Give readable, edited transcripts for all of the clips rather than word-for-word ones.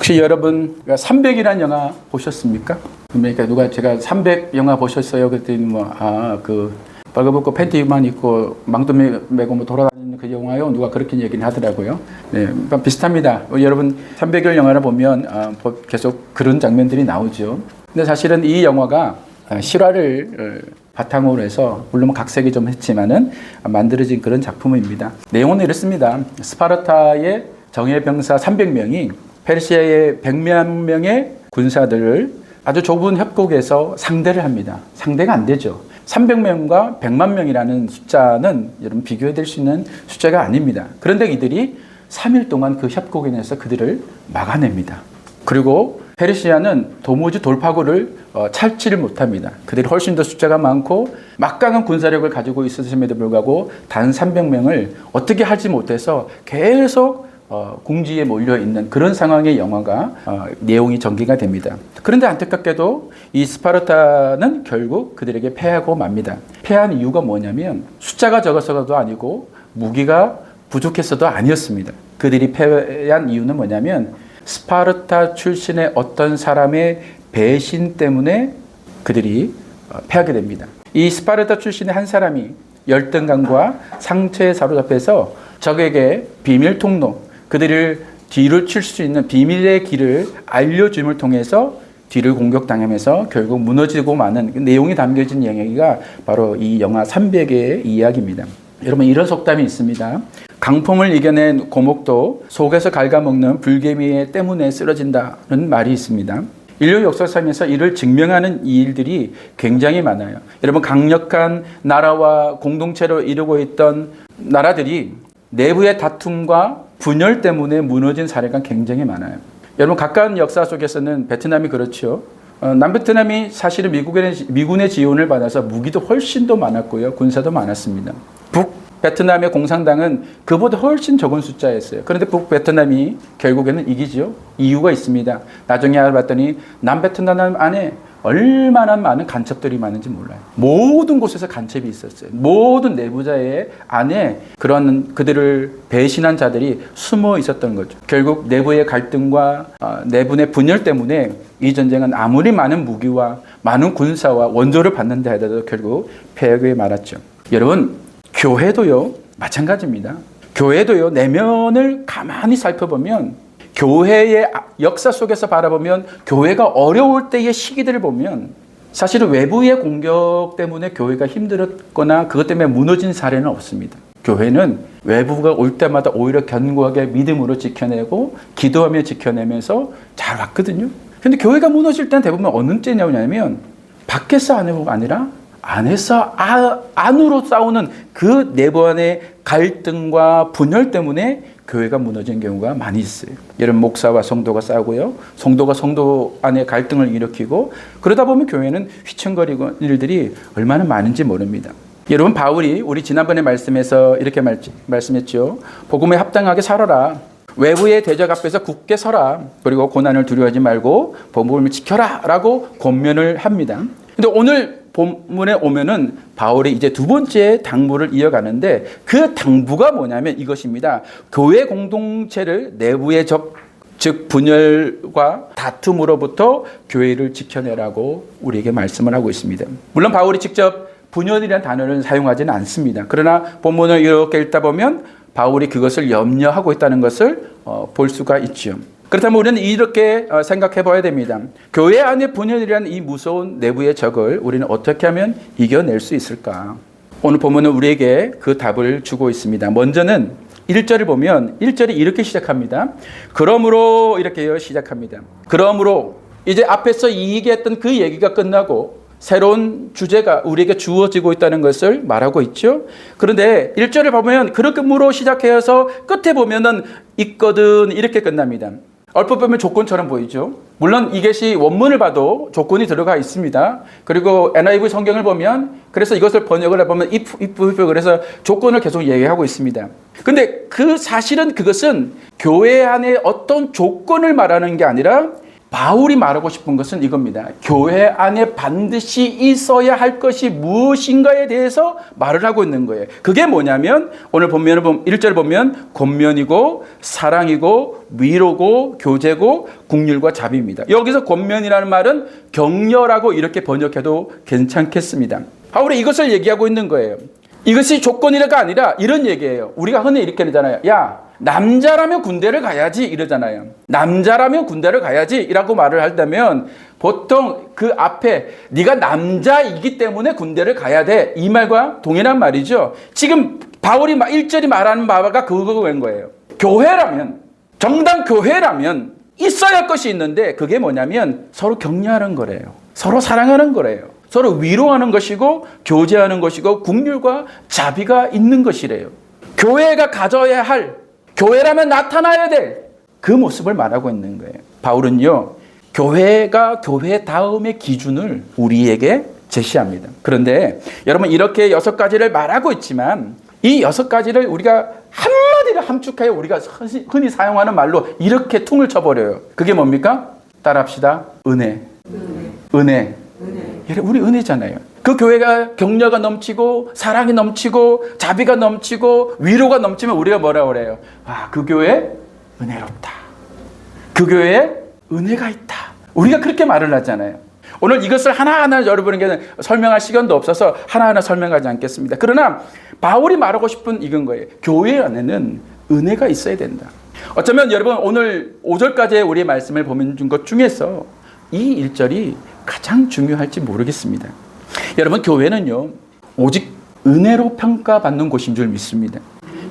혹시 여러분 300이라는 영화 보셨습니까? 그러니까 누가 제가 300 영화 보셨어요? 그랬더니 그 벌거벗고 팬티만 입고 망토 메고 돌아다니는 그 영화요? 누가 그렇게 얘기는 하더라고요. 네, 비슷합니다. 여러분 300일 영화를 보면 계속 그런 장면들이 나오죠. 근데 사실은 이 영화가 실화를 바탕으로 해서 물론 각색이 좀 했지만은 만들어진 그런 작품입니다. 내용은 이렇습니다. 스파르타의 정예병사 300명이 페르시아의 100만 명의 군사들을 아주 좁은 협곡에서 상대를 합니다. 상대가 안 되죠. 300명과 100만 명이라는 숫자는 여러분 비교해 될 수 있는 숫자가 아닙니다. 그런데 이들이 3일 동안 그 협곡에 내서 그들을 막아냅니다. 그리고 페르시아는 도무지 돌파구를 찾지를 못합니다. 그들이 훨씬 더 숫자가 많고 막강한 군사력을 가지고 있었음에도 불구하고 단 300명을 어떻게 하지 못해서 계속 궁지에 몰려있는 그런 상황의 영화가 내용이 전개가 됩니다. 그런데 안타깝게도 이 스파르타는 결국 그들에게 패하고 맙니다. 패한 이유가 뭐냐면 숫자가 적어서도 아니고 무기가 부족해서도 아니었습니다. 그들이 패한 이유는 뭐냐면 스파르타 출신의 어떤 사람의 배신 때문에 그들이 패하게 됩니다. 이 스파르타 출신의 한 사람이 열등감과 상처에 사로잡혀서 적에게 비밀 통로, 그들을 뒤를 칠 수 있는 비밀의 길을 알려줌을 통해서 뒤를 공격당하면서 결국 무너지고 마는 내용이 담겨진 이야기가 바로 이 영화 300의 이야기입니다. 여러분 이런 속담이 있습니다. 강풍을 이겨낸 고목도 속에서 갉아먹는 불개미 때문에 쓰러진다는 말이 있습니다. 인류 역사상에서 이를 증명하는 일들이 굉장히 많아요. 여러분 강력한 나라와 공동체로 이루고 있던 나라들이 내부의 다툼과 분열 때문에 무너진 사례가 굉장히 많아요. 여러분 가까운 역사 속에서는 베트남이 그렇죠. 남베트남이 사실은 미군의 지원을 받아서 무기도 훨씬 더 많았고요. 군사도 많았습니다. 북베트남의 공산당은 그보다 훨씬 적은 숫자였어요. 그런데 북베트남이 결국에는 이기죠. 이유가 있습니다. 나중에 알아봤더니 남베트남 안에 얼마나 많은 간첩들이 많은지 몰라요. 모든 곳에서 간첩이 있었어요. 모든 내부자의 안에 그런 그들을 배신한 자들이 숨어 있었던 거죠. 결국 내부의 갈등과 내분의 분열 때문에 이 전쟁은 아무리 많은 무기와 많은 군사와 원조를 받는다 하더라도 결국 패하게 말았죠. 여러분 교회도요 마찬가지입니다. 교회도요 내면을 가만히 살펴보면 교회의 역사 속에서 바라보면 교회가 어려울 때의 시기들을 보면 사실은 외부의 공격 때문에 교회가 힘들었거나 그것 때문에 무너진 사례는 없습니다. 교회는 외부가 올 때마다 오히려 견고하게 믿음으로 지켜내고 기도하며 지켜내면서 잘 왔거든요. 근데 교회가 무너질 때는 대부분 어느 때냐면 밖에서 안으로가 아니라 안에서 안으로 싸우는 그 내부 안의 갈등과 분열 때문에 교회가 무너진 경우가 많이 있어요. 여러분 목사와 성도가 싸우고요. 성도가 성도 안에 갈등을 일으키고 그러다 보면 교회는 휘청거리고 일들이 얼마나 많은지 모릅니다. 여러분 바울이 우리 지난번에 말씀에서 이렇게 말씀했죠. 복음에 합당하게 살아라. 외부의 대적 앞에서 굳게 서라. 그리고 고난을 두려워하지 말고 복음을 지켜라 라고 권면을 합니다. 근데 오늘 본문에 오면은 바울이 이제 두 번째 당부를 이어가는데 그 당부가 뭐냐면 이것입니다. 교회 공동체를 내부의 즉 분열과 다툼으로부터 교회를 지켜내라고 우리에게 말씀을 하고 있습니다. 물론 바울이 직접 분열이라는 단어를 사용하지는 않습니다. 그러나 본문을 이렇게 읽다 보면 바울이 그것을 염려하고 있다는 것을 볼 수가 있죠. 그렇다면 우리는 이렇게 생각해 봐야 됩니다. 교회 안에 분열이라는 이 무서운 내부의 적을 우리는 어떻게 하면 이겨낼 수 있을까? 오늘 본문은 우리에게 그 답을 주고 있습니다. 먼저는 1절을 보면 1절이 이렇게 시작합니다. 그러므로 이렇게 시작합니다. 그러므로 이제 앞에서 얘기했던 그 얘기가 끝나고 새로운 주제가 우리에게 주어지고 있다는 것을 말하고 있죠. 그런데 1절을 보면 그러므로 시작해서 끝에 보면은 있거든 이렇게 끝납니다. 얼핏 보면 조건처럼 보이죠. 물론 이것이 원문을 봐도 조건이 들어가 있습니다. 그리고 NIV 성경을 보면 그래서 이것을 번역을 해보면 if 그래서 조건을 계속 얘기하고 있습니다. 근데 사실은 그것은 교회 안에 어떤 조건을 말하는 게 아니라 바울이 말하고 싶은 것은 이겁니다. 교회 안에 반드시 있어야 할 것이 무엇인가에 대해서 말을 하고 있는 거예요. 그게 뭐냐면 오늘 본문을 1절 보면 권면이고 사랑이고 위로고 교제고 긍휼과 자비입니다. 여기서 권면이라는 말은 격려라고 이렇게 번역해도 괜찮겠습니다. 바울이 이것을 얘기하고 있는 거예요. 이것이 조건이라가 아니라 이런 얘기예요. 우리가 흔히 이렇게 하잖아요. 야, 남자라면 군대를 가야지 이러잖아요. 남자라면 군대를 가야지 이라고 말을 한다면 보통 그 앞에 네가 남자이기 때문에 군대를 가야 돼 이 말과 동일한 말이죠. 지금 바울이 1절이 말하는 바가 그거인 거예요. 교회라면, 정당 교회라면 있어야 할 것이 있는데 그게 뭐냐면 서로 격려하는 거래요. 서로 사랑하는 거래요. 서로 위로하는 것이고 교제하는 것이고 긍휼과 자비가 있는 것이래요. 교회가 가져야 할, 교회라면 나타나야 될 그 모습을 말하고 있는 거예요. 바울은요, 교회가 교회 다음의 기준을 우리에게 제시합니다. 그런데 여러분 이렇게 6가지를 말하고 있지만 이 6가지를 우리가 한마디를 함축하여 우리가 흔히 사용하는 말로 이렇게 퉁을 쳐버려요. 그게 뭡니까? 따라합시다. 은혜. 우리 은혜잖아요. 그 교회가 격려가 넘치고 사랑이 넘치고 자비가 넘치고 위로가 넘치면 우리가 뭐라고 그래요? 와, 그 교회 은혜롭다. 그 교회에 은혜가 있다. 우리가 그렇게 말을 하잖아요. 오늘 이것을 하나하나 여러분에게 설명할 시간도 없어서 하나하나 설명하지 않겠습니다. 그러나 바울이 말하고 싶은 이건 거예요. 교회 안에는 은혜가 있어야 된다. 어쩌면 여러분 오늘 5절까지의 우리의 말씀을 보면 준 것 중에서 이 1절이 가장 중요할지 모르겠습니다. 여러분 교회는요 오직 은혜로 평가받는 곳인 줄 믿습니다.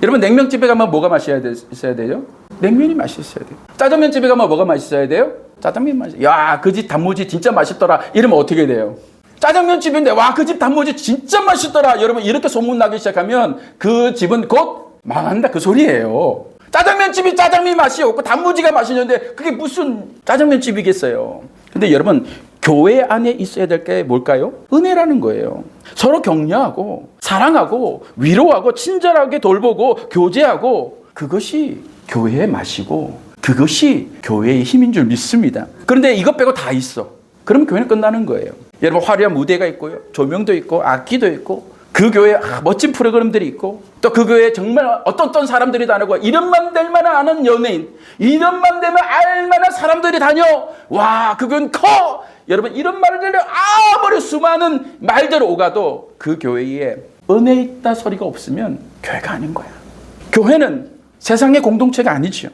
여러분 냉면집에 가면 뭐가 있어야 돼요? 냉면이 맛있어야 돼요. 짜장면집에 가면 뭐가 맛있어야 돼요? 짜장면 맛있어요. 야, 그 집 단무지 진짜 맛있더라. 이러면 어떻게 돼요? 짜장면집인데 와, 그 집 단무지 진짜 맛있더라. 여러분 이렇게 소문나기 시작하면 그 집은 곧 망한다 그 소리예요. 짜장면집이 짜장면 맛이 없고 단무지가 맛있는데 그게 무슨 짜장면집이겠어요. 근데 여러분 교회 안에 있어야 될 게 뭘까요? 은혜라는 거예요. 서로 격려하고 사랑하고 위로하고 친절하게 돌보고 교제하고 그것이 교회의 맛이고 그것이 교회의 힘인 줄 믿습니다. 그런데 이것 빼고 다 있어. 그러면 교회는 끝나는 거예요. 여러분 화려한 무대가 있고요. 조명도 있고 악기도 있고 그 교회에 멋진 프로그램들이 있고 또 그 교회에 정말 어떤 사람들이 다니고 이름만 될 만한 아는 연예인 이름만 되면 알만한 사람들이 다녀. 와, 그 교회는 커. 여러분 이런 말을 들려 아무리 수많은 말들 오가도 그 교회에 은혜 있다 소리가 없으면 교회가 아닌 거야. 교회는 세상의 공동체가 아니죠.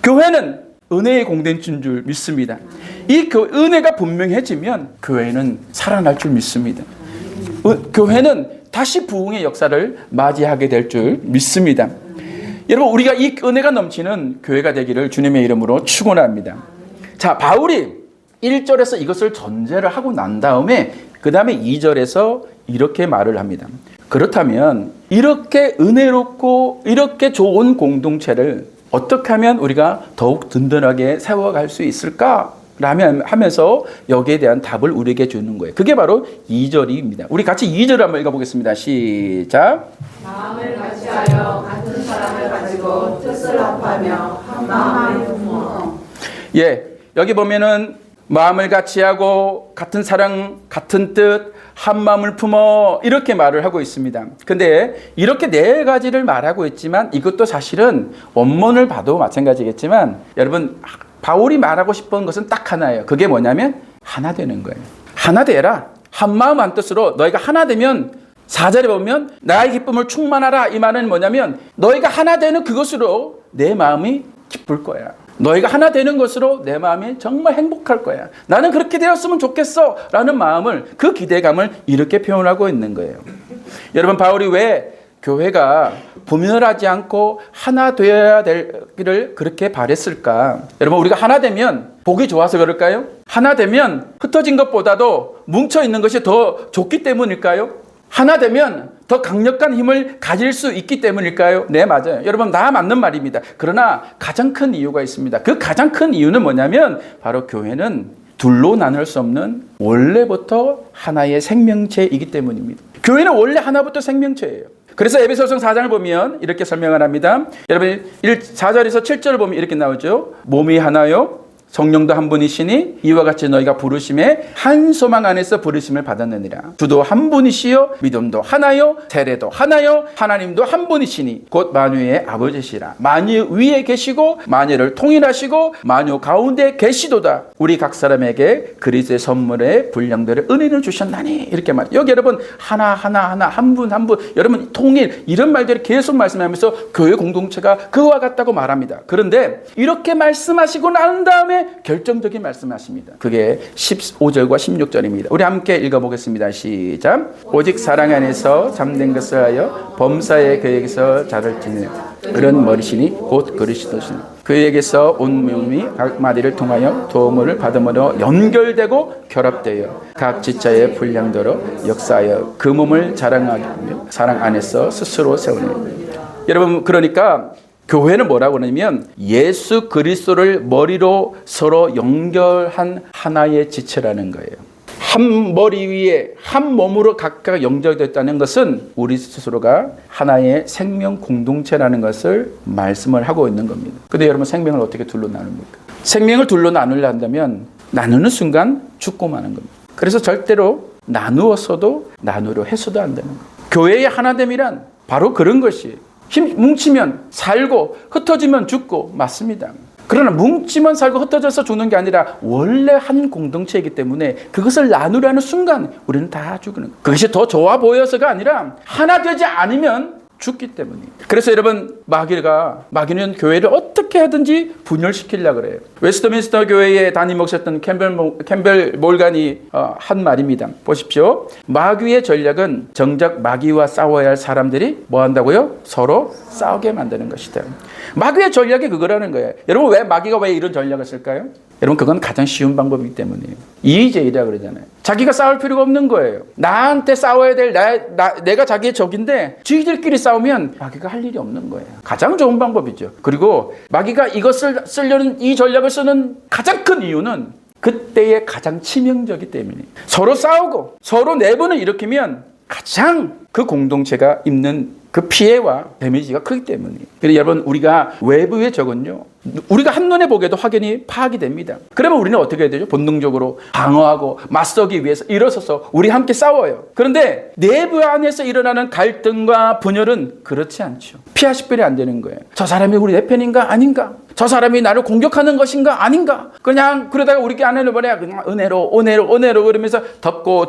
교회는 은혜의 공동체인 줄 믿습니다. 이 은혜가 분명해지면 교회는 살아날 줄 믿습니다. 교회는 다시 부흥의 역사를 맞이하게 될 줄 믿습니다. 여러분 우리가 이 은혜가 넘치는 교회가 되기를 주님의 이름으로 축원합니다. 자, 바울이 1절에서 이것을 전제를 하고 난 다음에 그 다음에 2절에서 이렇게 말을 합니다. 그렇다면 이렇게 은혜롭고 이렇게 좋은 공동체를 어떻게 하면 우리가 더욱 든든하게 세워갈 수 있을까? 하면서 여기에 대한 답을 우리에게 주는 거예요. 그게 바로 2절입니다. 우리 같이 2절을 한번 읽어보겠습니다. 시작. 마음을 같이하여 같은 사랑을 가지고 뜻을 합하며 한 마음을 품어. 예, 여기 보면은 마음을 같이하고 같은 사랑, 같은 뜻, 한 마음을 품어 이렇게 말을 하고 있습니다. 근데 이렇게 4가지를 말하고 있지만 이것도 사실은 원문을 봐도 마찬가지겠지만 여러분 바울이 말하고 싶은 것은 딱 하나예요. 그게 뭐냐면 하나 되는 거예요. 하나 되라. 한 마음 한 뜻으로 너희가 하나 되면 4절에 보면 나의 기쁨을 충만하라. 이 말은 뭐냐면 너희가 하나 되는 그것으로 내 마음이 기쁠 거야. 너희가 하나 되는 것으로 내 마음이 정말 행복할 거야. 나는 그렇게 되었으면 좋겠어 라는 마음을 그 기대감을 이렇게 표현하고 있는 거예요. 여러분 바울이 왜 교회가 분열하지 않고 하나 되어야 되기를 그렇게 바랬을까? 여러분 우리가 하나 되면 보기 좋아서 그럴까요? 하나 되면 흩어진 것보다도 뭉쳐있는 것이 더 좋기 때문일까요? 하나 되면 더 강력한 힘을 가질 수 있기 때문일까요? 네, 맞아요. 여러분 다 맞는 말입니다. 그러나 가장 큰 이유가 있습니다. 그 가장 큰 이유는 뭐냐면 바로 교회는 둘로 나눌 수 없는 원래부터 하나의 생명체이기 때문입니다. 교회는 원래 하나부터 생명체예요. 그래서 에베소서 4장을 보면 이렇게 설명을 합니다. 여러분 4절에서 7절을 보면 이렇게 나오죠. 몸이 하나요. 성령도 한 분이시니 이와 같이 너희가 부르심에 한 소망 안에서 부르심을 받았느니라. 주도 한 분이시요 믿음도 하나요 세례도 하나요 하나님도 한 분이시니 곧 만유의 아버지시라. 만유 위에 계시고 만유를 통일하시고 만유 가운데 계시도다. 우리 각 사람에게 그리스도의 선물의 분량들을 은혜를 주셨나니 이렇게 말. 여기 여러분 하나 한 분 여러분 통일 이런 말들을 계속 말씀하면서 교회 공동체가 그와 같다고 말합니다. 그런데 이렇게 말씀하시고 난 다음에 결정적인 말씀하십니다. 그게 15절과 16절입니다. 우리 함께 읽어보겠습니다. 시작. 오직 사랑 안에서 잠든 것을 하여 범사의 그에게서 자를 지니는 그런 머리시니 곧 그리스도시니 그에게서 온 몸이 각 마디를 통하여 도움을 받음으로 연결되고 결합되어 각 지체의 분량대로 역사하여 그 몸을 자랑하게 하며 사랑 안에서 스스로 세우니. 여러분 그러니까 교회는 뭐라고 그러냐면 예수 그리스도를 머리로 서로 연결한 하나의 지체라는 거예요. 한 머리 위에 한 몸으로 각각 연결됐다는 것은 우리 스스로가 하나의 생명 공동체라는 것을 말씀을 하고 있는 겁니다. 근데 여러분 생명을 어떻게 둘로 나눕니까? 생명을 둘로 나누려 한다면 나누는 순간 죽고 마는 겁니다. 그래서 절대로 나누어서도 나누려 해서도 안 되는 거예요. 교회의 하나됨이란 바로 그런 것이에요. 뭉치면 살고 흩어지면 죽고 맞습니다. 그러나 뭉치면 살고 흩어져서 죽는 게 아니라 원래 한 공동체이기 때문에 그것을 나누려는 순간 우리는 다 죽는 거예요. 그것이 더 좋아 보여서가 아니라 하나 되지 않으면 죽기 때문이에요. 그래서 여러분 마귀는 교회를 어떻게 하든지 분열시키려고 그래요. 웨스트민스터 교회에 담임 목사였던 캠벨 몰간이 한 말입니다. 보십시오. 마귀의 전략은 정작 마귀와 싸워야 할 사람들이 뭐 한다고요? 서로 싸우게 만드는 것이다. 마귀의 전략이 그거라는 거예요. 여러분 마귀가 왜 이런 전략을 쓸까요? 여러분 그건 가장 쉬운 방법이기 때문이에요. 이의제이라 그러잖아요. 자기가 싸울 필요가 없는 거예요. 나한테 싸워야 될 내가 자기의 적인데 지들끼리 싸우면 마귀가 할 일이 없는 거예요. 가장 좋은 방법이죠. 그리고 마귀가 이것을 쓰려는 이 전략을 쓰는 가장 큰 이유는 그때의 가장 치명적이기 때문이에요. 서로 싸우고 서로 내분을 일으키면 가장 그 공동체가 입는 그 피해와 데미지가 크기 때문이에요. 그래서 여러분 우리가 외부의 적은요 우리가 한눈에 보기에도 확연히 파악이 됩니다. 그러면 우리는 어떻게 해야 되죠? 본능적으로 방어하고 맞서기 위해서 일어서서 우리 함께 싸워요. 그런데 내부 안에서 일어나는 갈등과 분열은 그렇지 않죠. 피하식별이 안 되는 거예요. 저 사람이 우리 내 편인가 아닌가? 저 사람이 나를 공격하는 것인가 아닌가? 그냥 그러다가 우리 안에는 뭐냐 그냥 은혜로 그러면서 덮고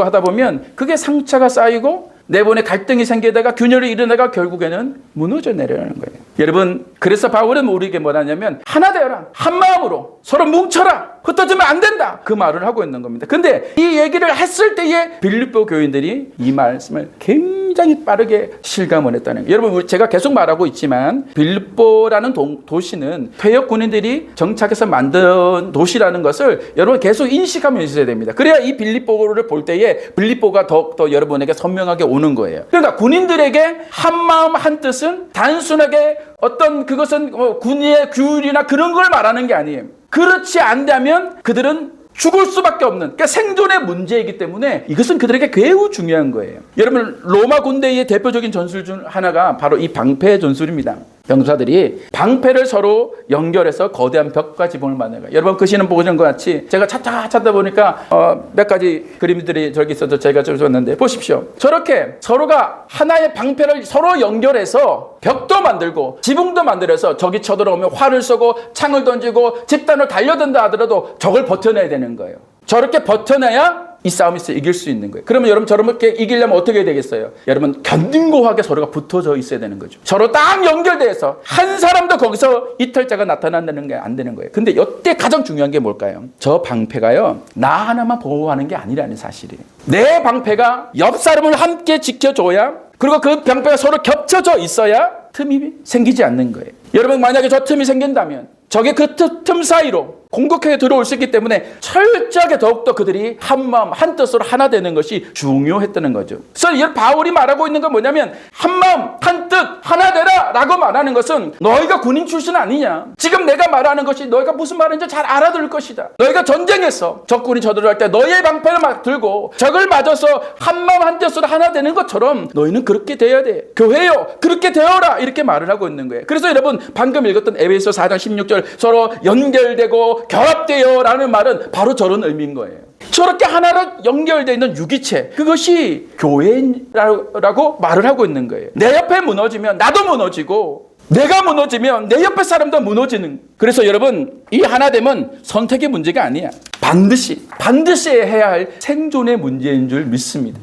하다 보면 그게 상처가 쌓이고 내분의 갈등이 생기다가 균열이 일어나가 결국에는 무너져 내려가는 거예요. 여러분 그래서 바울은 우리에게 뭐라냐면 하나 되어라. 한 마음으로 서로 뭉쳐라. 흩어지면 안 된다. 그 말을 하고 있는 겁니다. 근데 이 얘기를 했을 때에 빌립보 교인들이 이 말씀을 굉장히 빠르게 실감을 했다는 거예요. 여러분 제가 계속 말하고 있지만 빌립보라는 도시는 퇴역 군인들이 정착해서 만든 도시라는 것을 여러분 계속 인식하면 있어야 됩니다. 그래야 이 빌립보를 볼 때에 빌립보가 더욱더 여러분에게 선명하게 오는 거예요. 그러니까 군인들에게 한 마음 한 뜻은 단순하게 어떤 그것은 군의 규율이나 그런 걸 말하는 게 아니에요. 그렇지 않다면 그들은 죽을 수밖에 없는 그러니까 생존의 문제이기 때문에 이것은 그들에게 매우 중요한 거예요. 여러분 로마 군대의 대표적인 전술 중 하나가 바로 이 방패 전술입니다. 병사들이 방패를 서로 연결해서 거대한 벽과 지붕을 만든 거예요. 여러분 그 시는 보시는 것 같이 제가 찾다 보니까 몇 가지 그림들이 저기 있어서 제가 줬는데 보십시오. 저렇게 서로가 하나의 방패를 서로 연결해서 벽도 만들고 지붕도 만들어서 적이 쳐들어오면 활을 쏘고 창을 던지고 집단을 달려든다 하더라도 적을 버텨내야 되는 거예요. 저렇게 버텨내야 이 싸움에서 이길 수 있는 거예요. 그러면 여러분 저렇게 이기려면 어떻게 해야 되겠어요? 여러분 견딘고하게 서로가 붙어져 있어야 되는 거죠. 서로 딱 연결돼서 한 사람도 거기서 이탈자가 나타난다는 게 안 되는 거예요. 근데 이때 가장 중요한 게 뭘까요? 저 방패가요 나 하나만 보호하는 게 아니라는 사실이에요. 내 방패가 옆 사람을 함께 지켜줘야 그리고 그 방패가 서로 겹쳐져 있어야 틈이 생기지 않는 거예요. 여러분 만약에 저 틈이 생긴다면 적의 그 틈 사이로 공격해 들어올 수 있기 때문에 철저하게 더욱더 그들이 한 마음 한 뜻으로 하나 되는 것이 중요했다는 거죠. 그래서 바울이 말하고 있는 건 뭐냐면 한 마음 한 뜻 하나 되라 라고 말하는 것은 너희가 군인 출신 아니냐. 지금 내가 말하는 것이 너희가 무슨 말인지 잘 알아들을 것이다. 너희가 전쟁에서 적군이 저들어갈 때 너희의 방패를 막 들고 적을 맞아서 한 마음 한 뜻으로 하나 되는 것처럼 너희는 그렇게 되어야 돼. 교회요 그렇게 되어라 이렇게 말을 하고 있는 거예요. 그래서 여러분 방금 읽었던 에베소 4장 16절 서로 연결되고 만나고 결합되어라는 말은 바로 저런 의미인 거예요. 저렇게 하나로 연결되어 있는 유기체, 그것이 교회라고 말을 하고 있는 거예요. 내 옆에 무너지면 나도 무너지고, 내가 무너지면 내 옆에 사람도 무너지는. 그래서 여러분, 이 하나됨은 선택의 문제가 아니야. 반드시 해야 할 생존의 문제인 줄 믿습니다.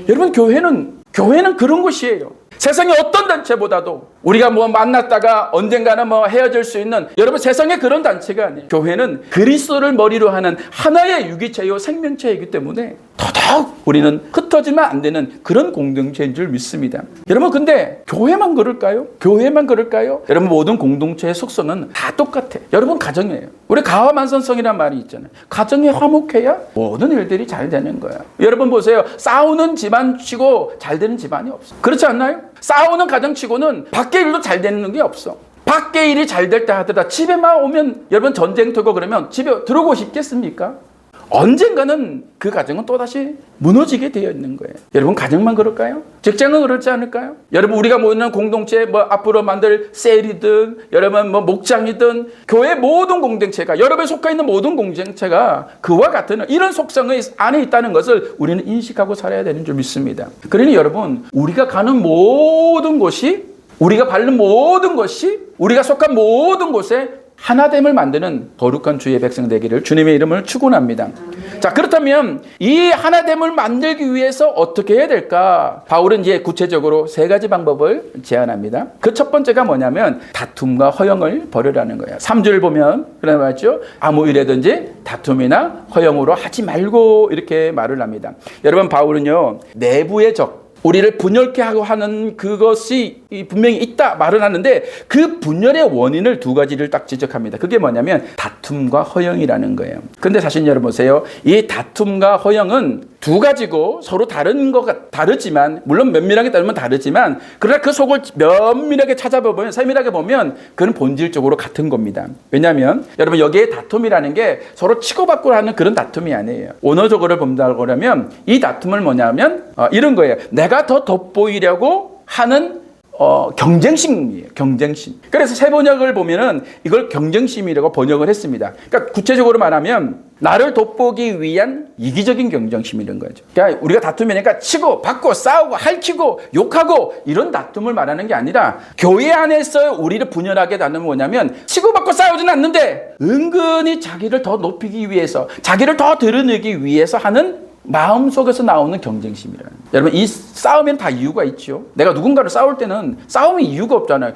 여러분, 교회는 그런 곳이에요. 세상의 어떤 단체보다도 우리가 만났다가 언젠가는 헤어질 수 있는, 여러분, 세상에 그런 단체가 아니에요. 교회는 그리스도를 머리로 하는 하나의 유기체요 생명체이기 때문에 더더욱 우리는 흩어지면 안 되는 그런 공동체인 줄 믿습니다. 여러분, 근데 교회만 그럴까요? 여러분, 모든 공동체의 속성은 다 똑같아. 여러분, 가정이에요. 우리 가화만선성이라는 말이 있잖아요. 가정이 화목해야 모든 일들이 잘 되는 거야. 여러분 보세요. 싸우는 집안 치고 잘 되는 집안이 없어. 그렇지 않나요? 싸우는 가정치고는 밖에 일도 잘 되는 게 없어. 밖에 일이 잘 될 때 하더라 집에만 오면, 여러분, 전쟁터고 그러면 집에 들어오고 싶겠습니까? 언젠가는 그 가정은 또다시 무너지게 되어 있는 거예요. 여러분, 가정만 그럴까요? 직장은 그렇지 않을까요? 여러분, 우리가 모이는 공동체, 앞으로 만들 셀이든, 여러분, 목장이든, 교회 모든 공동체가, 여러분이 속해 있는 모든 공동체가 그와 같은 이런 속성의 안에 있다는 것을 우리는 인식하고 살아야 되는 줄 믿습니다. 그러니 여러분, 우리가 가는 모든 곳이, 우리가 밟는 모든 것이, 우리가 속한 모든 곳에 하나됨을 만드는 거룩한 주의 백성 되기를 주님의 이름을 축원합니다. 자, 그렇다면 이 하나됨을 만들기 위해서 어떻게 해야 될까? 바울은 이제 구체적으로 3가지 방법을 제안합니다. 그 첫 번째가 뭐냐면 다툼과 허영을 버리라는 거예요. 3절 보면 그런 말이죠. 아무 일에든지 다툼이나 허영으로 하지 말고, 이렇게 말을 합니다. 여러분, 바울은요, 내부의 적, 우리를 분열케 하고 하는 그것이 분명히 있다 말을 하는데, 그 분열의 원인을 2가지를 딱 지적합니다. 그게 뭐냐면 다툼과 허영이라는 거예요. 근데 사실 여러분 보세요. 이 다툼과 허영은 2가지고 서로 다르지만, 물론 면밀하게 따르면 다르지만, 그러나 그 속을 면밀하게 찾아보면, 세밀하게 보면 그건 본질적으로 같은 겁니다. 왜냐하면 여러분, 여기에 다툼이라는 게 서로 치고받고 하는 그런 다툼이 아니에요. 원어적으로 본다고 그러면 이 다툼을 뭐냐면 이런 거예요. 내가 더 돋보이려고 하는 경쟁심이에요. 경쟁심. 그래서 새 번역을 보면은 이걸 경쟁심이라고 번역을 했습니다. 그러니까 구체적으로 말하면 나를 돋보기 위한 이기적인 경쟁심이라는 거죠. 그러니까 우리가 다투면니까 치고 받고 싸우고 핥히고 욕하고 이런 다툼을 말하는 게 아니라, 교회 안에서 우리를 분열하게 다는 뭐냐면 치고 받고 싸우지는 않는데 은근히 자기를 더 높이기 위해서, 자기를 더 드러내기 위해서 하는 마음속에서 나오는 경쟁심이라는. 여러분, 이 싸움에는 다 이유가 있죠. 내가 누군가를 싸울 때는 싸움이 이유가 없잖아요.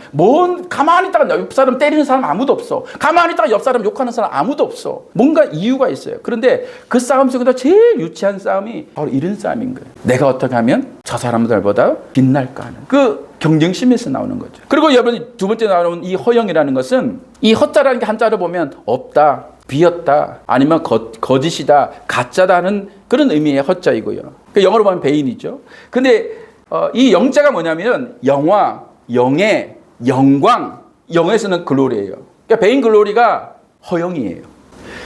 가만히 있다가 옆 사람 때리는 사람 아무도 없어. 가만히 있다가 옆 사람 욕하는 사람 아무도 없어. 뭔가 이유가 있어요. 그런데 그 싸움 속에서 제일 유치한 싸움이 바로 이런 싸움인 거예요. 내가 어떻게 하면 저 사람들보다 빛날까 하는 그 경쟁심에서 나오는 거죠. 그리고 여러분, 2번째 나오는 이 허영이라는 것은, 이 허자라는 게 한자로 보면 없다, 비었다, 아니면 거짓이다, 가짜다는 그런 의미의 허자이고요. 그 영어로 보면 베인이죠. 근데 이 영자가 뭐냐면 영화, 영예, 영광, 영에서는 글로리예요. 그러니까 베인 글로리가 허영이에요.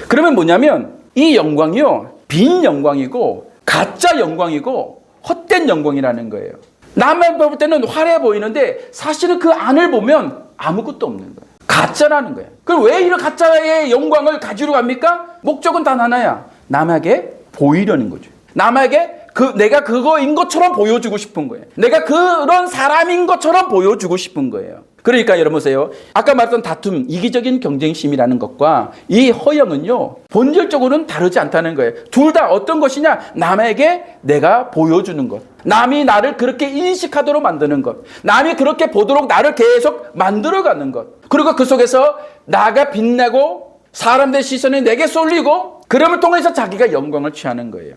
그러면 뭐냐면 이 영광이요, 빈 영광이고 가짜 영광이고 헛된 영광이라는 거예요. 남의 볼 때는 화려해 보이는데 사실은 그 안을 보면 아무것도 없는 거예요. 가짜라는 거예요. 그럼 왜 이런 가짜의 영광을 가지러 갑니까? 목적은 단 하나야. 남에게 보이려는 거죠. 남에게 내가 그거인 것처럼 보여주고 싶은 거예요. 내가 그런 사람인 것처럼 보여주고 싶은 거예요. 그러니까 여러분 보세요. 아까 말했던 다툼, 이기적인 경쟁심이라는 것과 이 허영은요, 본질적으로는 다르지 않다는 거예요. 둘 다 어떤 것이냐? 남에게 내가 보여주는 것. 남이 나를 그렇게 인식하도록 만드는 것. 남이 그렇게 보도록 나를 계속 만들어가는 것. 그리고 그 속에서 나가 빛나고 사람들의 시선이 내게 쏠리고, 그럼을 통해서 자기가 영광을 취하는 거예요.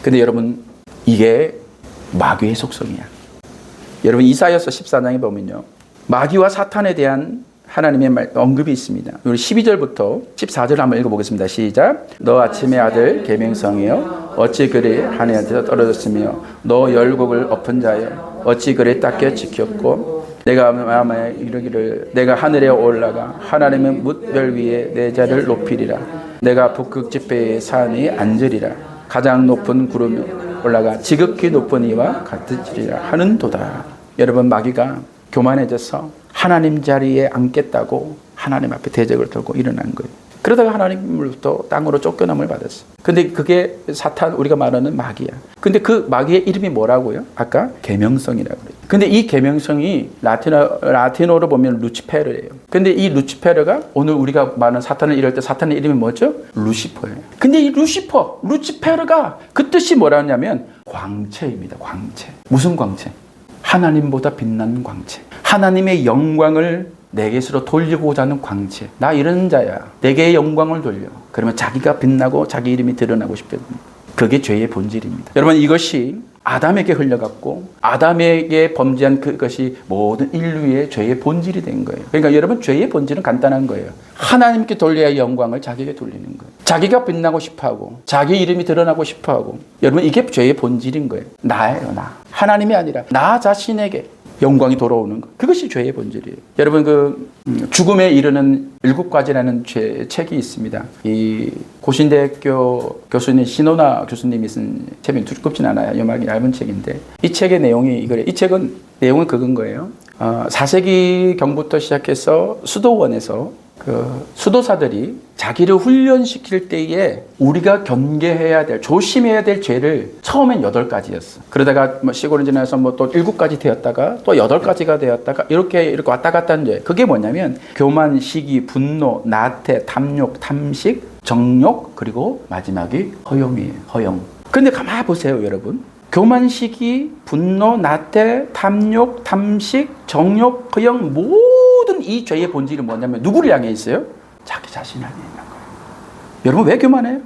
근데 여러분, 이게 마귀의 속성이야. 여러분, 이사야서 14장에 보면요, 마귀와 사탄에 대한 하나님의 언급이 있습니다. 우리 12절부터 14절 한번 읽어보겠습니다. 시작. 너 아침의 아들 계명성이여, 어찌 그리 하늘에서 떨어졌으며, 너 열국을 엎은 자여, 어찌 그리 닦여 지켰고, 내가 마음에 이르기를 내가 하늘에 올라가 하나님의 뭇별 위에 내 자를 높이리라. 내가 북극 지폐의 산이 앉으리라. 가장 높은 구름이 올라가 지극히 높은 이와 같으리라 하는도다. 여러분, 마귀가 교만해져서 하나님 자리에 앉겠다고 하나님 앞에 대적을 들고 일어난 거예요. 그러다가 하나님으로부터 땅으로 쫓겨남을 받았어. 근데 그게 사탄, 우리가 말하는 마귀야. 근데 그 마귀의 이름이 뭐라고요? 아까 계명성이라고 그래요. 근데 이 계명성이 라틴어로 보면 루치페르예요. 근데 이 루치페르가 오늘 우리가 말하는 사탄을 이럴 때 사탄의 이름이 뭐죠? 루시퍼예요. 근데 이 루치페르가 그 뜻이 뭐라냐면 광채입니다. 광채. 무슨 광채? 하나님보다 빛나는 광채. 하나님의 영광을 내게로 돌리고자 하는 광채. 나 이런 자야. 내게 영광을 돌려. 그러면 자기가 빛나고 자기 이름이 드러나고 싶거든요. 그게 죄의 본질입니다. 여러분, 이것이 아담에게 흘려갔고 아담에게 범죄한 그것이 모든 인류의 죄의 본질이 된 거예요. 그러니까 여러분, 죄의 본질은 간단한 거예요. 하나님께 돌려야 할 영광을 자기에게 돌리는 거예요. 자기가 빛나고 싶어하고 자기 이름이 드러나고 싶어하고. 여러분, 이게 죄의 본질인 거예요. 나예요, 나. 하나님이 아니라 나 자신에게 영광이 돌아오는 것. 그것이 죄의 본질이에요. 여러분, 죽음에 이르는 7가지라는 책이 있습니다. 이 고신대학교 교수님 신호나 교수님이 쓴 책이 두껍진 않아요. 요만하게 얇은 책인데 이 책의 내용이 이거래요. 이 책은 내용은 그건 거예요. 4세기 경부터 시작해서 수도원에서 그 수도사들이 자기를 훈련시킬 때에 우리가 경계해야 될, 조심해야 될 죄를 처음엔 8가지였어. 그러다가 뭐 시골을 지나서 뭐 또 7가지 되었다가 또 8가지가 되었다가 이렇게 왔다 갔다 하는 죄. 그게 뭐냐면 교만, 시기, 분노, 나태, 탐욕, 탐식, 정욕, 그리고 마지막이 허영이에요. 허영. 근데 가만히 보세요, 여러분. 교만, 시기, 분노, 나태, 탐욕, 탐식, 정욕, 허영, 모든 이 죄의 본질이 뭐냐면 누구를 향해 있어요? 자기 자신을 향해 있는 거예요. 여러분, 왜 교만해요?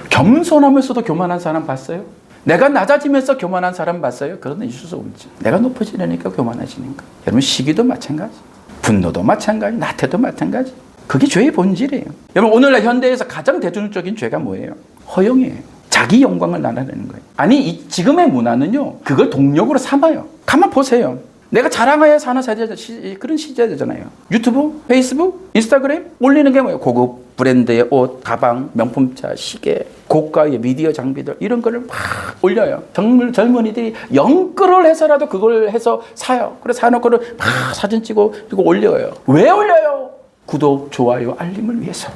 겸손하면서도 교만한 사람 봤어요? 내가 낮아지면서 교만한 사람 봤어요? 그런 있을 수 없지. 내가 높아지려니까 교만해지는 거예요. 여러분, 시기도 마찬가지, 분노도 마찬가지, 나태도 마찬가지. 그게 죄의 본질이에요. 여러분, 오늘날 현대에서 가장 대중적인 죄가 뭐예요? 허영이에요. 자기 영광을 나타내는 거예요. 아니, 지금의 문화는요, 그걸 동력으로 삼아요. 가만 보세요. 내가 자랑해야 사는 그런 시대잖아요. 유튜브, 페이스북, 인스타그램 올리는 게 뭐예요? 고급 브랜드의 옷, 가방, 명품차, 시계, 고가의 미디어 장비들 이런 거를 막 올려요. 젊은이들이 영끌을 해서라도 그걸 해서 사요. 그래서 사놓고는 막 사진 찍고 그리고 올려요. 왜 올려요? 구독, 좋아요, 알림을 위해서.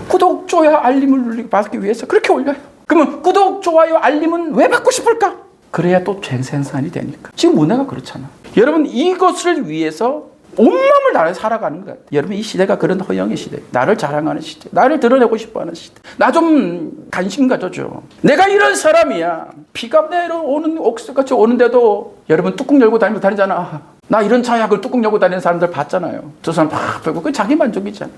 구독, 좋아요, 알림을 받기 위해서 그렇게 올려요. 그러면 구독, 좋아요, 알림은 왜 받고 싶을까? 그래야 또 생산이 되니까. 지금 문화가 그렇잖아. 여러분, 이것을 위해서 온몸을 다해 살아가는 것 같아요. 여러분, 이 시대가 그런 허영의 시대예요. 나를 자랑하는 시대, 나를 드러내고 싶어하는 시대. 나 좀 관심 가져줘. 내가 이런 사람이야. 비가 내려오는 옥수같이 오는데도 여러분 뚜껑 열고 다니잖아. 나 이런 차야. 그 뚜껑 열고 다니는 사람들 봤잖아요. 저 사람 팍 빼고 그게 자기 만족이잖아.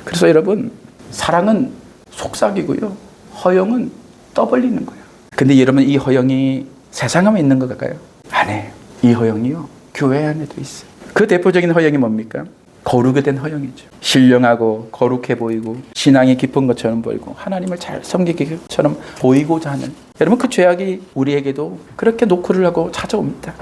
그래서 여러분, 사랑은 속삭이고요, 허영은 떠벌리는 거예요. 근데 여러분, 이 허영이 세상에 있는 것 같아요? 아니에요. 이 허영이요, 교회 안에도 있어요. 그 대표적인 허영이 뭡니까? 거룩이 된 허영이죠. 신령하고 거룩해 보이고 신앙이 깊은 것처럼 보이고 하나님을 잘 섬기는 것처럼 보이고자 하는, 여러분, 그 죄악이 우리에게도 그렇게 노크를 하고 찾아옵니다.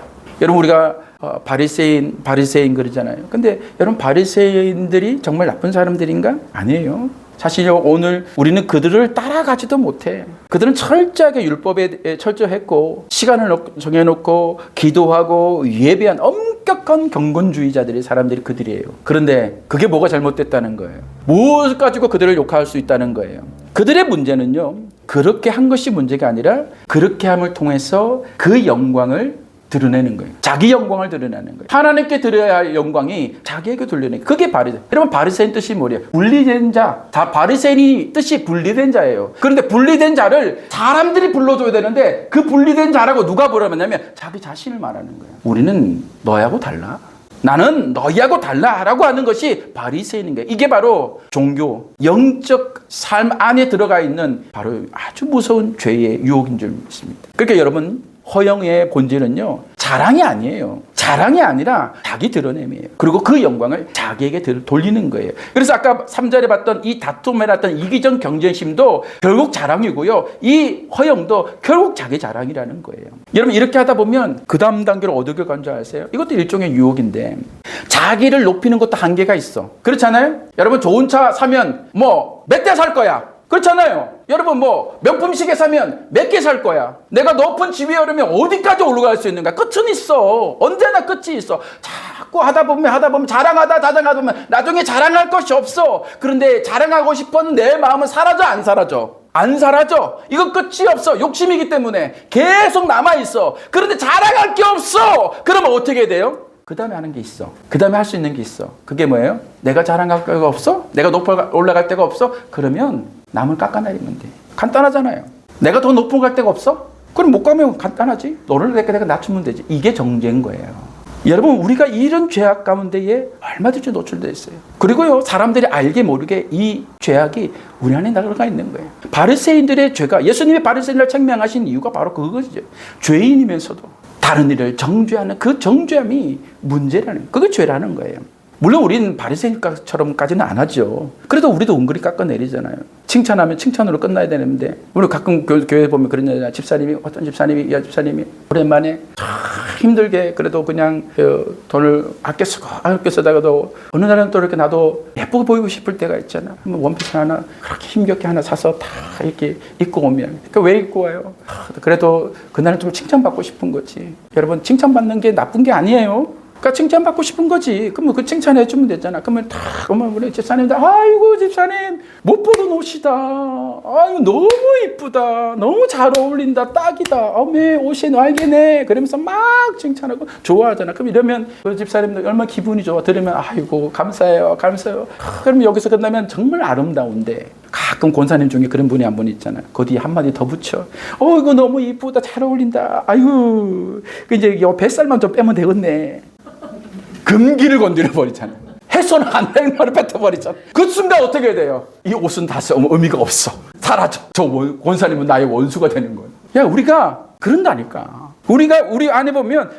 여러분, 우리가 바리새인 그러잖아요. 근데 여러분, 바리새인들이 정말 나쁜 사람들인가? 아니에요. 사실 오늘 우리는 그들을 따라가지도 못해. 그들은 철저하게 율법에 철저했고 시간을 정해놓고 기도하고 예배한 엄격한 경건주의자들의 사람들이 그들이에요. 그런데 그게 뭐가 잘못됐다는 거예요? 무엇을 가지고 그들을 욕할 수 있다는 거예요? 그들의 문제는요, 그렇게 한 것이 문제가 아니라 그렇게 함을 통해서 그 영광을 드러내는 거예요. 자기 영광을 드러내는 거예요. 하나님께 드려야 할 영광이 자기에게 돌려내는 거예요. 그게 바리새인. 여러분, 바리새인 뜻이 뭐예요? 분리된 자. 다 바리새인이 뜻이 분리된 자예요. 그런데 분리된 자를 사람들이 불러줘야 되는데 그 분리된 자라고 누가 부르냐면 자기 자신을 말하는 거예요. 우리는 너하고 달라. 나는 너희하고 달라라고 하는 것이 바리새인인 거예요. 이게 바로 종교, 영적 삶 안에 들어가 있는 바로 아주 무서운 죄의 유혹인 줄 믿습니다. 그러니까 여러분, 허영의 본질은요, 자랑이 아니에요. 자랑이 아니라 자기 드러냄이에요. 그리고 그 영광을 자기에게 돌리는 거예요. 그래서 아까 3절에 봤던 이 다툼에 났던 이기적 경쟁심도 결국 자랑이고요, 이 허영도 결국 자기 자랑이라는 거예요. 여러분, 이렇게 하다 보면 그 다음 단계로 어디로 간 줄 아세요? 이것도 일종의 유혹인데, 자기를 높이는 것도 한계가 있어. 그렇잖아요? 여러분, 좋은 차 사면 뭐 몇 대 살 거야. 그렇잖아요. 여러분 뭐 명품 시계 사면 몇 개 살 거야? 내가 높은 지위에 오르면 어디까지 올라갈 수 있는가? 끝은 있어. 언제나 끝이 있어. 자꾸 하다 보면 자랑하다 보면 나중에 자랑할 것이 없어. 그런데 자랑하고 싶어는 내 마음은 사라져 안 사라져? 안 사라져. 이거 끝이 없어. 욕심이기 때문에 계속 남아있어. 그런데 자랑할 게 없어. 그러면 어떻게 돼요? 그 다음에 하는 게 있어. 그 다음에 할 수 있는 게 있어. 그게 뭐예요? 내가 자랑할 데가 없어? 내가 높이 올라갈 데가 없어? 그러면 남을 깎아내리면 돼. 간단하잖아요. 내가 더 높은 갈 데가 없어? 그럼 못 가면 간단하지. 너를 내가 낮추면 되지. 이게 정죄인 거예요. 여러분 우리가 이런 죄악 가운데에 얼마든지 노출되어 있어요. 그리고요 사람들이 알게 모르게 이 죄악이 우리 안에 들어가 있는 거예요. 바리새인들의 죄가 예수님이 바리새인을 책명하신 이유가 바로 그것이죠. 죄인이면서도 다른 일을 정죄하는 그 정죄함이 문제라는 그게 죄라는 거예요. 물론 우리는 바리새인처럼까지는 안 하죠. 그래도 우리도 은근히 깎아내리잖아요. 칭찬하면 칭찬으로 끝나야 되는데 우리 가끔 교회 보면 그런 여자 집사님이 어떤 집사님이 여집사님이 오랜만에 힘들게 그래도 그냥 돈을 아껴 쓰다가도 어느 날은 또 이렇게 나도 예쁘게 보이고 싶을 때가 있잖아. 원피스 하나 그렇게 힘겹게 하나 사서 다 이렇게 입고 오면 그러니까 왜 입고 와요? 그래도 그날은 좀 칭찬받고 싶은 거지. 여러분 칭찬받는 게 나쁜 게 아니에요. 그러니까 칭찬받고 싶은 거지. 그러면 그 칭찬해주면 되잖아. 그러면 다 오면 우리 집사님들 아이고 집사님 못 보던 옷이다. 아유 너무 이쁘다. 너무 잘 어울린다. 딱이다. 어메 옷이 날개네. 그러면서 막 칭찬하고 좋아하잖아. 그럼 이러면 그 집사님들 얼마나 기분이 좋아. 들으면 아이고 감사해요. 그러면 여기서 끝나면 정말 아름다운데 가끔 권사님 중에 그런 분이 한 분 있잖아. 그 뒤에 한마디 더 붙여. 이거 너무 이쁘다. 잘 어울린다. 아유 이제 요 뱃살만 좀 빼면 되겠네. 금기를 건드려 버리잖아. 해서는 안 되는 말을 뱉어버리잖아. 그 순간 어떻게 돼요? 이 옷은 다시 의미가 없어. 사라져. 저 권사님은 나의 원수가 되는 거예요. 야, 우리가 그런다니까. 우리 안에 보면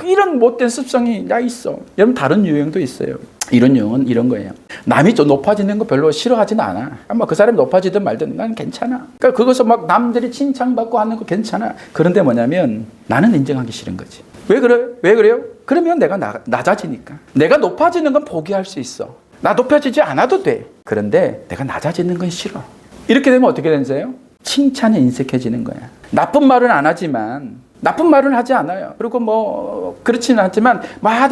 이런 못된 습성이 나 있어. 여러분 다른 유형도 있어요. 이런 유형은 이런 거예요. 남이 좀 높아지는 거 별로 싫어하지는 않아. 아마 그 사람이 높아지든 말든 난 괜찮아. 그러니까 그것을 막 남들이 칭찬받고 하는 거 괜찮아. 그런데 뭐냐면 나는 인정하기 싫은 거지. 왜 그래? 왜 그래요? 그러면 내가 낮아지니까. 내가 높아지는 건 포기할 수 있어. 나 높아지지 않아도 돼. 그런데 내가 낮아지는 건 싫어. 이렇게 되면 어떻게 되는지요? 칭찬에 인색해지는 거야. 나쁜 말은 안 하지만 나쁜 말은 하지 않아요. 그리고 뭐 그렇지는 않지만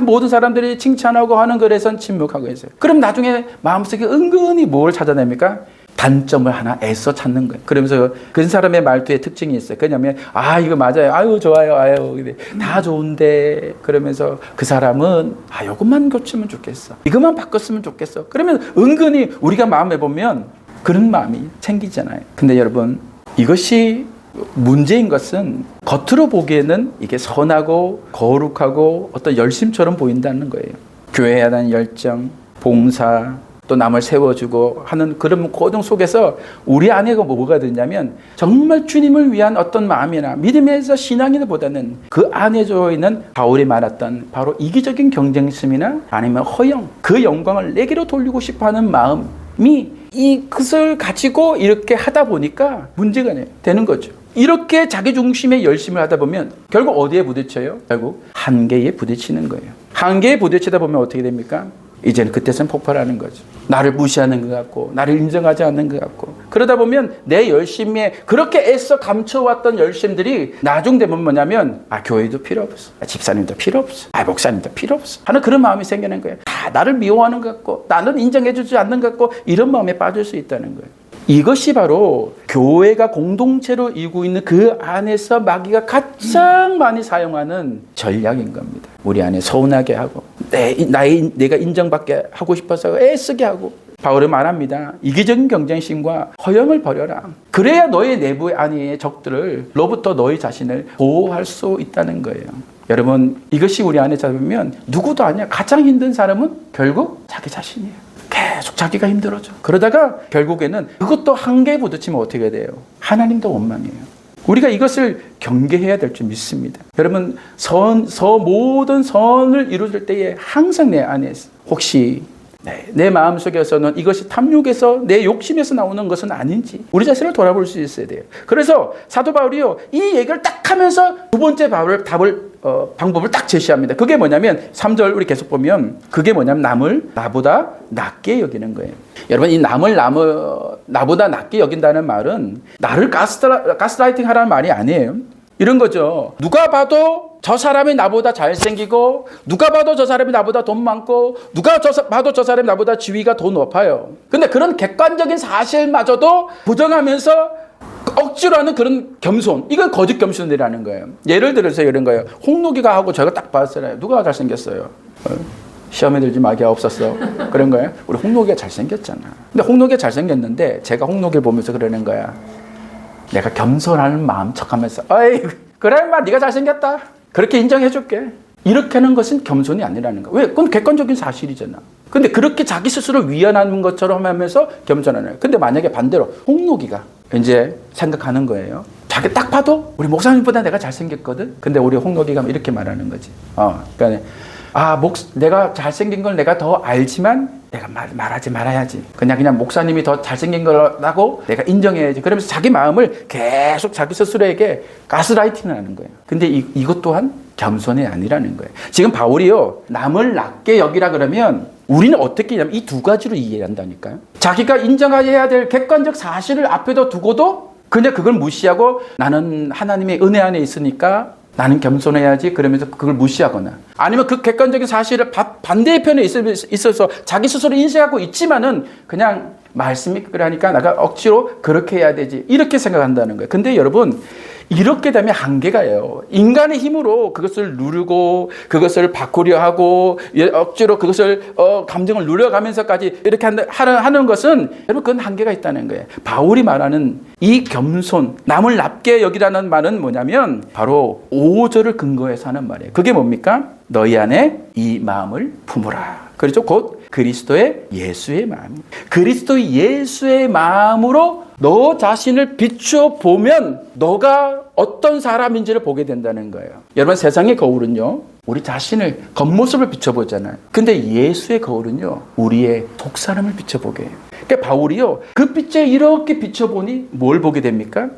모든 사람들이 칭찬하고 하는 글에선 침묵하고 있어요. 그럼 나중에 마음속에 은근히 뭘 찾아냅니까? 단점을 하나 애써 찾는 거예요. 그러면서 그 사람의 말투에 특징이 있어요. 그냐면 이거 맞아요. 아유 좋아요. 아유 다 좋은데 그러면서 그 사람은 이것만 고치면 좋겠어. 이것만 바꿨으면 좋겠어. 그러면 은근히 우리가 마음에 보면 그런 마음이 생기잖아요. 근데 여러분 이것이 문제인 것은 겉으로 보기에는 이게 선하고 거룩하고 어떤 열심처럼 보인다는 거예요. 교회에 대한 열정, 봉사, 또 남을 세워주고 하는 그런 고동 속에서 우리 안에 뭐가 되냐면 정말 주님을 위한 어떤 마음이나 믿음에서 신앙이보다는 그 안에 있는 바울이 말했던 바로 이기적인 경쟁심이나 아니면 허영, 그 영광을 내게로 돌리고 싶어하는 마음이 이것을 가지고 이렇게 하다 보니까 문제가 되는 거죠. 이렇게 자기 중심의 열심을 하다 보면 결국 어디에 부딪혀요? 결국 한계에 부딪히는 거예요. 한계에 부딪히다 보면 어떻게 됩니까? 이제는 그때선 폭발하는 거죠. 나를 무시하는 것 같고 나를 인정하지 않는 것 같고 그러다 보면 내 열심에 그렇게 애써 감춰왔던 열심들이 나중 되면 뭐냐면 교회도 필요 없어. 집사님도 필요 없어. 목사님도 필요 없어. 하는 그런 마음이 생기는 거예요. 다 나를 미워하는 것 같고 나는 인정해주지 않는 것 같고 이런 마음에 빠질 수 있다는 거예요. 이것이 바로 교회가 공동체로 이루고 있는 그 안에서 마귀가 가장 많이 사용하는 전략인 겁니다. 우리 안에 서운하게 하고 내가 인정받게 하고 싶어서 애쓰게 하고 바울은 말합니다. 이기적인 경쟁심과 허영을 버려라. 그래야 너의 내부 안의 적들로부터 너희 자신을 보호할 수 있다는 거예요. 여러분 이것이 우리 안에 잡으면 누구도 아니야. 가장 힘든 사람은 결국 자기 자신이에요. 계속 자기가 힘들어져. 그러다가 결국에는 그것도 한계에 부딪히면 어떻게 돼요? 하나님도 원망해요. 우리가 이것을 경계해야 될 줄 믿습니다. 여러분 모든 선을 이루어질 때에 항상 내 안에 혹시 내 마음속에서는 이것이 탐욕에서 내 욕심에서 나오는 것은 아닌지 우리 자신을 돌아볼 수 있어야 돼요. 그래서 사도 바울이요 이 얘기를 딱 하면서 두 번째 방법을 딱 제시합니다. 그게 뭐냐면 3절 우리 계속 보면 그게 뭐냐면 남을 나보다 낮게 여기는 거예요. 여러분 이 남을 나보다 낮게 여긴다는 말은 나를 가스라이팅 하라는 말이 아니에요. 이런 거죠. 누가 봐도 저 사람이 나보다 잘생기고, 누가 봐도 저 사람이 나보다 돈 많고, 누가 봐도 저 사람이 나보다 지위가 더 높아요. 근데 그런 객관적인 사실마저도 부정하면서 억지로 하는 그런 겸손, 이건 거짓 겸손이라는 거예요. 예를 들어서 이런 거예요. 홍록이가 하고 제가 딱 봤어요. 누가 잘생겼어요? 시험에 들지 마기가 없었어. 그런 거예요. 우리 홍록이가 잘생겼잖아. 근데 홍록이가 잘생겼는데 제가 홍록이를 보면서 그러는 거야. 내가 겸손하는 마음 척하면서, 어이, 그래 인마 네가 잘생겼다. 그렇게 인정해줄게. 이렇게 하는 것은 겸손이 아니라는 거야. 왜? 그건 객관적인 사실이잖아. 근데 그렇게 자기 스스로 위안하는 것처럼 하면서 겸손하는 거야. 근데 만약에 반대로 홍록이가 이제 생각하는 거예요. 자기 딱 봐도 우리 목사님보다 내가 잘생겼거든. 근데 우리 홍록이가 이렇게 말하는 거지. 그러니까 내가 잘생긴 걸 내가 더 알지만 내가 말하지 말아야지. 그냥 목사님이 더 잘생긴 거라고 내가 인정해야지. 그러면서 자기 마음을 계속 자기 스스로에게 가스라이팅을 하는 거예요. 근데 이것 또한 겸손이 아니라는 거예요. 지금 바울이요, 남을 낮게 여기라 그러면 우리는 어떻게 하냐면 이 두 가지로 이해한다니까요. 자기가 인정해야 될 객관적 사실을 앞에다 두고도 그냥 그걸 무시하고 나는 하나님의 은혜 안에 있으니까 나는 겸손해야지, 그러면서 그걸 무시하거나, 아니면 그 객관적인 사실을 반대의 편에 있어서 자기 스스로 인식하고 있지만은 그냥 말씀이 그러니까 내가 억지로 그렇게 해야 되지, 이렇게 생각한다는 거예요. 근데 여러분, 이렇게 되면 한계가요. 인간의 힘으로 그것을 누르고 그것을 바꾸려 하고 억지로 그것을 감정을 누려가면서까지 이렇게 하는 것은 여러분, 그건 한계가 있다는 거예요. 바울이 말하는 이 겸손, 남을 낮게 여기라는 말은 뭐냐면 바로 5절을 근거해서 하는 말이에요. 그게 뭡니까? 너희 안에 이 마음을 품으라. 그렇죠? 곧 그리스도의 예수의 마음. 그리스도의 예수의 마음으로 너 자신을 비추어 보면 너가 어떤 사람인지를 보게 된다는 거예요. 여러분, 세상의 거울은요, 우리 자신을 겉모습을 비춰보잖아요. 근데 예수의 거울은요, 우리의 속사람을 비춰보게 해요. 그러니까 바울이요, 그 빛에 이렇게 비춰보니 뭘 보게 됩니까?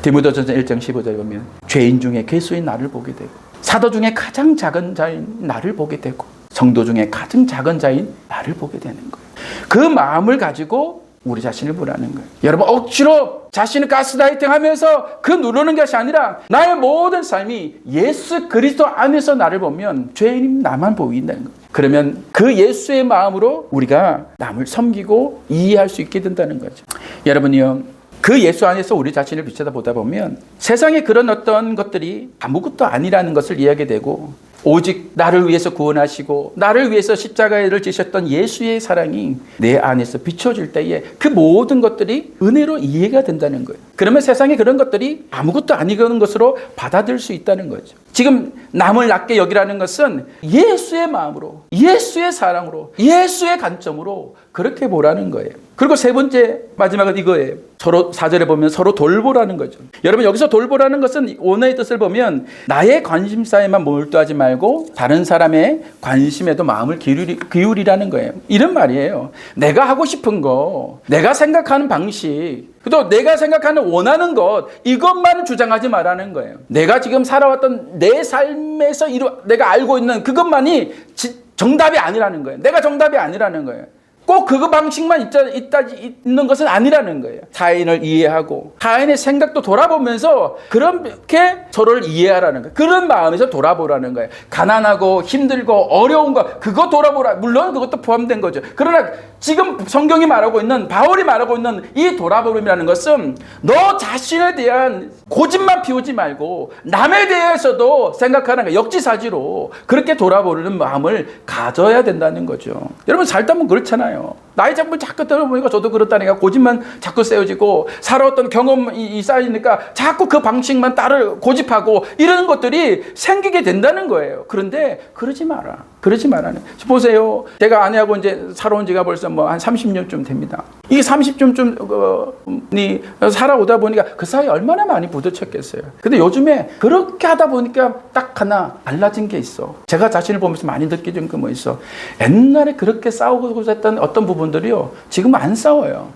디모데전서 1장 15절에 보면 죄인 중에 괴수인 나를 보게 되고, 사도 중에 가장 작은 자인 나를 보게 되고, 성도 중에 가장 작은 자인 나를 보게 되는 거예요. 그 마음을 가지고 우리 자신을 보라는 거예요. 여러분, 억지로 자신을 가스라이팅 하면서 그 누르는 것이 아니라 나의 모든 삶이 예수 그리스도 안에서 나를 보면 죄인인 나만 보인다는 거예요. 그러면 그 예수의 마음으로 우리가 남을 섬기고 이해할 수 있게 된다는 거죠. 여러분이요, 그 예수 안에서 우리 자신을 비춰보다 보면 세상에 그런 어떤 것들이 아무것도 아니라는 것을 이해하게 되고, 오직 나를 위해서 구원하시고 나를 위해서 십자가를 지셨던 예수의 사랑이 내 안에서 비춰질 때에 그 모든 것들이 은혜로 이해가 된다는 거예요. 그러면 세상에 그런 것들이 아무것도 아니는 것으로 받아들일 수 있다는 거죠. 지금 남을 낮게 여기라는 것은 예수의 마음으로, 예수의 사랑으로, 예수의 관점으로 그렇게 보라는 거예요. 그리고 세 번째, 마지막은 이거예요. 서로 4절에 보면 서로 돌보라는 거죠. 여러분, 여기서 돌보라는 것은 원어의 뜻을 보면 나의 관심사에만 몰두하지 말고 다른 사람의 관심에도 마음을 기울이라는 거예요. 이런 말이에요. 내가 하고 싶은 거, 내가 생각하는 방식, 또 내가 생각하는 원하는 것, 이것만을 주장하지 말라는 거예요. 내가 지금 살아왔던 내 삶에서 내가 알고 있는 그것만이 정답이 아니라는 거예요. 내가 정답이 아니라는 거예요. 꼭 그거 방식만 있는 것은 아니라는 거예요. 타인을 이해하고 타인의 생각도 돌아보면서 그렇게 서로를 이해하라는 거예요. 그런 마음에서 돌아보라는 거예요. 가난하고 힘들고 어려운 거, 그거 돌아보라. 물론 그것도 포함된 거죠. 그러나 지금 성경이 말하고 있는, 바울이 말하고 있는 이 돌아보름이라는 것은 너 자신에 대한 고집만 피우지 말고 남에 대해서도 생각하는 거예요. 역지사지로 그렇게 돌아보는 마음을 가져야 된다는 거죠. 여러분, 살다 보면 그렇잖아요. 나이 잡으면 자꾸 들어보니까 저도 그렇다니까 고집만 자꾸 세워지고, 살아왔던 경험이 쌓이니까 자꾸 그 방식만 고집하고 이런 것들이 생기게 된다는 거예요. 그런데 그러지 마라. 그러지 말라는. 보세요. 제가 아내하고 이제 살아온 지가 벌써 한 30년쯤 됩니다. 이 30년쯤이 살아오다 보니까 그 사이에 얼마나 많이 부딪혔겠어요. 근데 요즘에 그렇게 하다 보니까 딱 하나 달라진 게 있어. 제가 자신을 보면서 많이 느끼는 게 뭐 있어. 옛날에 그렇게 싸우고 했던 어떤 부분들이요, 지금 안 싸워요.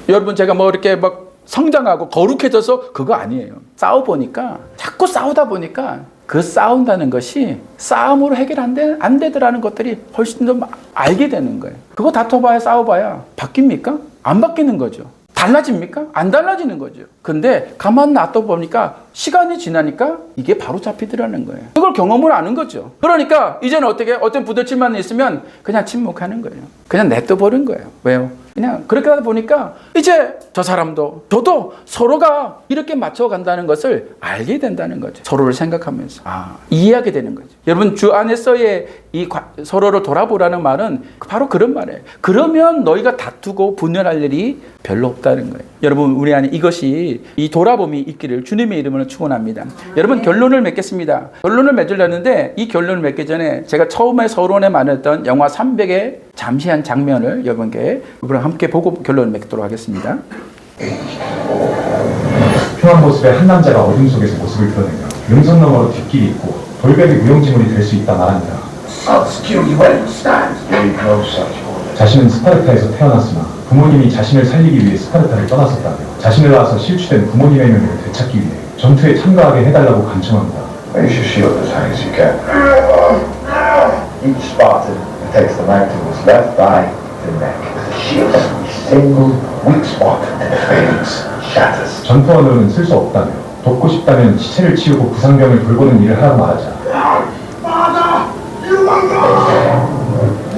여러분, 제가 이렇게 성장하고 거룩해져서 그거 아니에요. 자꾸 싸우다 보니까 그 싸운다는 것이 싸움으로 해결 안 되더라는 것들이 훨씬 더 알게 되는 거예요. 그거 다퉈봐야 싸워봐야 바뀝니까? 안 바뀌는 거죠. 달라집니까? 안 달라지는 거죠. 근데 가만 놔둬 보니까 시간이 지나니까 이게 바로 잡히더라는 거예요. 그걸 경험을 하는 거죠. 그러니까 이제는 어떤 부딪힐만 있으면 그냥 침묵하는 거예요. 그냥 냅둬버린 거예요. 왜요? 그냥 그렇게 하다 보니까 이제 저 사람도 저도 서로가 이렇게 맞춰간다는 것을 알게 된다는 거죠. 서로를 생각하면서 이해하게 되는 거죠. 여러분 주 안에서의 서로를 돌아보라는 말은 바로 그런 말이에요. 그러면 너희가 다투고 분열할 일이 별로 없다는 거예요. 여러분 우리 안에 이것이 이 돌아봄이 있기를 주님의 이름으로 축원합니다. 여러분 결론을 맺겠습니다. 결론을 맺으려는데 이 결론을 맺기 전에 제가 처음에 서론에 말했던 영화 300의 잠시 한 장면을 여러분께 함께 보고 결론을 맺도록 하겠습니다. 표한 모습의 한 남자가 어둠 속에서 모습을 드러내며 능선 너머로 뒷길이 있고 돌벽이 무용지물이 될 수 있다 말합니다. 자신은 스파르타에서 태어났으나 부모님이 자신을 살리기 위해 스파르타를 떠났었다며 자신을 낳아서 실추된 부모님의 명예를 되찾기 위해 전투에 참가하게 해달라고 간청합니다. Raise your shield as high as you can. Each Spartan who takes the mantle was left thigh to neck. With a shield, every single weak spot in the phalanx shatters. 전투원으로는 쓸 수 없다며 돕고 싶다면 시체를 치우고 부상병을 돌보는 일을 하라고 말하자. Father, you are wrong.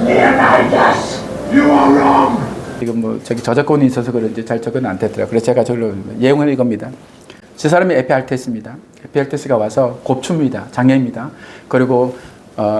Leonidas, you are wrong. 지금 저기 저작권이 있어서 그런지 잘 적은 안 됐더라. 그래서 제가 저기로 내용은 이겁니다. 저 사람이 에피알테스입니다. 에피알테스가 와서 곱춥니다. 장애입니다. 그리고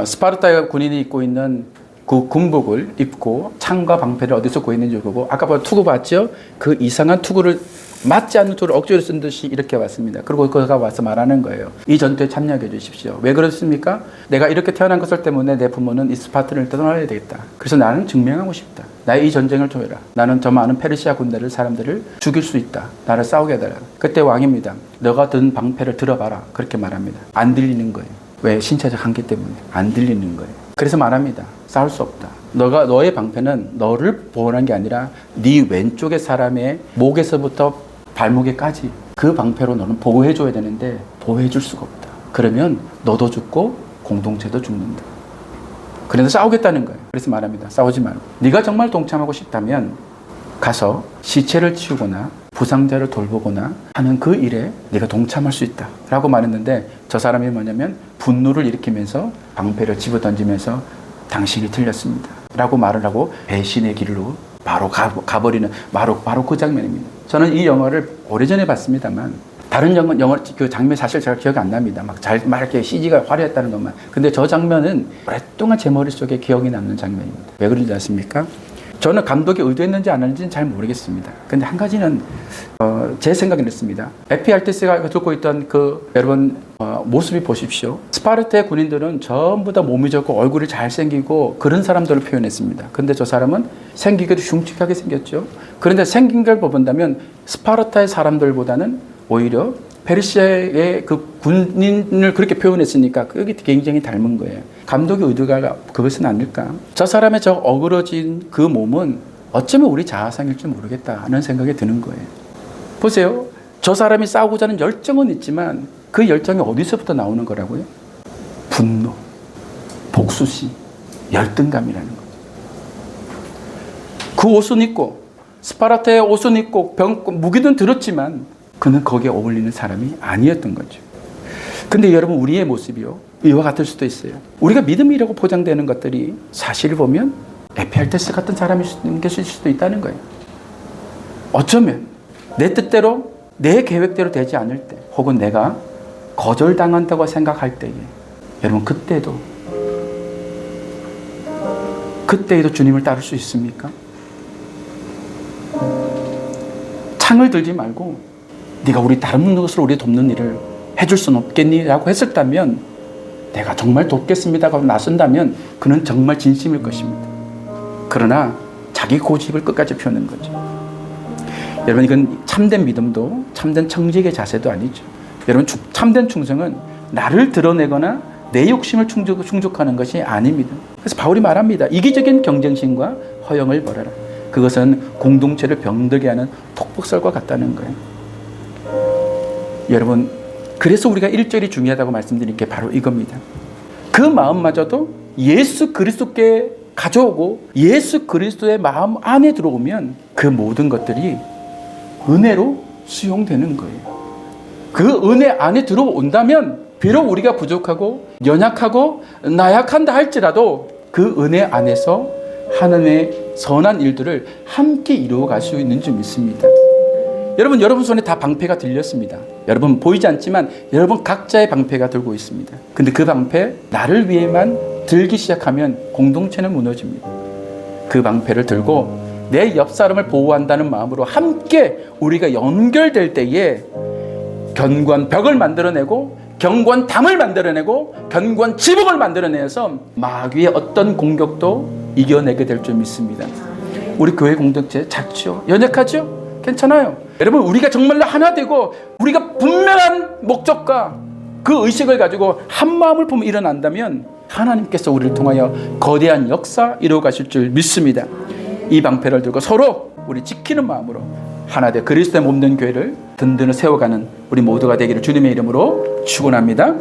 스파르타 군인이 입고 있는 그 군복을 입고 창과 방패를 어디서 구했는지 보고 아까 투구 봤죠? 그 이상한 투구를 맞지 않는 투구를 억지로 쓴 듯이 이렇게 왔습니다. 그리고 그가 와서 말하는 거예요. 이 전투에 참여해 주십시오. 왜 그렇습니까? 내가 이렇게 태어난 것을 때문에 내 부모는 이 스파르타를 떠나야 되겠다. 그래서 나는 증명하고 싶다. 나의 이 전쟁을 통해라. 나는 저 많은 페르시아 군대를 사람들을 죽일 수 있다. 나를 싸우게 해달라. 그때 왕입니다. 너가 든 방패를 들어봐라. 그렇게 말합니다. 안 들리는 거예요. 왜? 신체적 한계 때문에 안 들리는 거예요. 그래서 말합니다. 싸울 수 없다. 너의 방패는 너를 보호하는 게 아니라 네 왼쪽의 사람의 목에서부터 발목에까지 그 방패로 너는 보호해줘야 되는데 보호해줄 수가 없다. 그러면 너도 죽고 공동체도 죽는다. 그래서 싸우겠다는 거예요. 그래서 말합니다. 싸우지 말고. 네가 정말 동참하고 싶다면 가서 시체를 치우거나 부상자를 돌보거나 하는 그 일에 네가 동참할 수 있다. 라고 말했는데 저 사람이 뭐냐면 분노를 일으키면서 방패를 집어던지면서 당신이 틀렸습니다. 라고 말을 하고 배신의 길로 바로 가버리는 바로 그 장면입니다. 저는 이 영화를 오래전에 봤습니다만 다른 영화 그 장면 사실 제가 기억이 안 납니다. 막 이렇게 CG가 화려했다는 것만. 근데 저 장면은 오랫동안 제 머릿속에 기억이 남는 장면입니다. 왜 그런지 아십니까? 저는 감독이 의도했는지 안 했는지는 잘 모르겠습니다. 근데 한 가지는 제 생각이 있습니다. 에피알테스가 듣고 있던 여러분 모습이 보십시오. 스파르타의 군인들은 전부 다 몸이 좋고 얼굴이 잘생기고 그런 사람들을 표현했습니다. 근데 저 사람은 생기기도 흉측하게 생겼죠. 그런데 생긴 걸 본다면 스파르타의 사람들보다는 오히려 페르시아의 그 군인을 그렇게 표현했으니까 그게 굉장히 닮은 거예요. 감독의 의도가 그것은 아닐까? 저 사람의 저 어그러진 그 몸은 어쩌면 우리 자아상일지 모르겠다 하는 생각이 드는 거예요. 보세요. 저 사람이 싸우고자 하는 열정은 있지만 그 열정이 어디서부터 나오는 거라고요? 분노, 복수심, 열등감이라는 거죠. 그 옷은 입고 스파르타의 옷은 입고 무기는 들었지만 그는 거기에 어울리는 사람이 아니었던 거죠. 근데 여러분 우리의 모습이요. 이와 같을 수도 있어요. 우리가 믿음이라고 포장되는 것들이 사실을 보면 에피알테스 같은 사람이 생길 수도 있다는 거예요. 어쩌면 내 뜻대로 내 계획대로 되지 않을 때 혹은 내가 거절당한다고 생각할 때에 여러분 그때에도 주님을 따를 수 있습니까? 창을 들지 말고 네가 우리 다른 것으로 우리 돕는 일을 해줄 수는 없겠니? 라고 했었다면 내가 정말 돕겠습니다 하고 나선다면 그는 정말 진심일 것입니다. 그러나 자기 고집을 끝까지 펴는 거죠. 여러분 이건 참된 믿음도 참된 청지기의 자세도 아니죠. 여러분 참된 충성은 나를 드러내거나 내 욕심을 충족하는 것이 아닙니다. 그래서 바울이 말합니다. 이기적인 경쟁심과 허영을 버려라. 그것은 공동체를 병들게 하는 톡복설과 같다는 거예요. 여러분 그래서 우리가 1절이 중요하다고 말씀드린 게 바로 이겁니다. 그 마음마저도 예수 그리스도께 가져오고 예수 그리스도의 마음 안에 들어오면 그 모든 것들이 은혜로 수용되는 거예요. 그 은혜 안에 들어온다면 비록 우리가 부족하고 연약하고 나약한다 할지라도 그 은혜 안에서 하나님의 선한 일들을 함께 이루어갈 수 있는 줄 믿습니다. 여러분 손에 다 방패가 들렸습니다. 여러분 보이지 않지만 여러분 각자의 방패가 들고 있습니다. 근데 그 방패 나를 위해만 들기 시작하면 공동체는 무너집니다. 그 방패를 들고 내 옆 사람을 보호한다는 마음으로 함께 우리가 연결될 때에 견고한 벽을 만들어내고 견고한 담을 만들어내고 견고한 지붕을 만들어내서 마귀의 어떤 공격도 이겨내게 될 줄 믿습니다. 우리 교회 공동체 작죠? 연약하죠? 괜찮아요. 여러분 우리가 정말로 하나 되고 우리가 분명한 목적과 그 의식을 가지고 한 마음을 품어 일어난다면 하나님께서 우리를 통하여 거대한 역사 이루어 가실 줄 믿습니다. 이 방패를 들고 서로 우리 지키는 마음으로 하나 되 그리스도의 몸된 교회를 든든히 세워가는 우리 모두가 되기를 주님의 이름으로 축원합니다.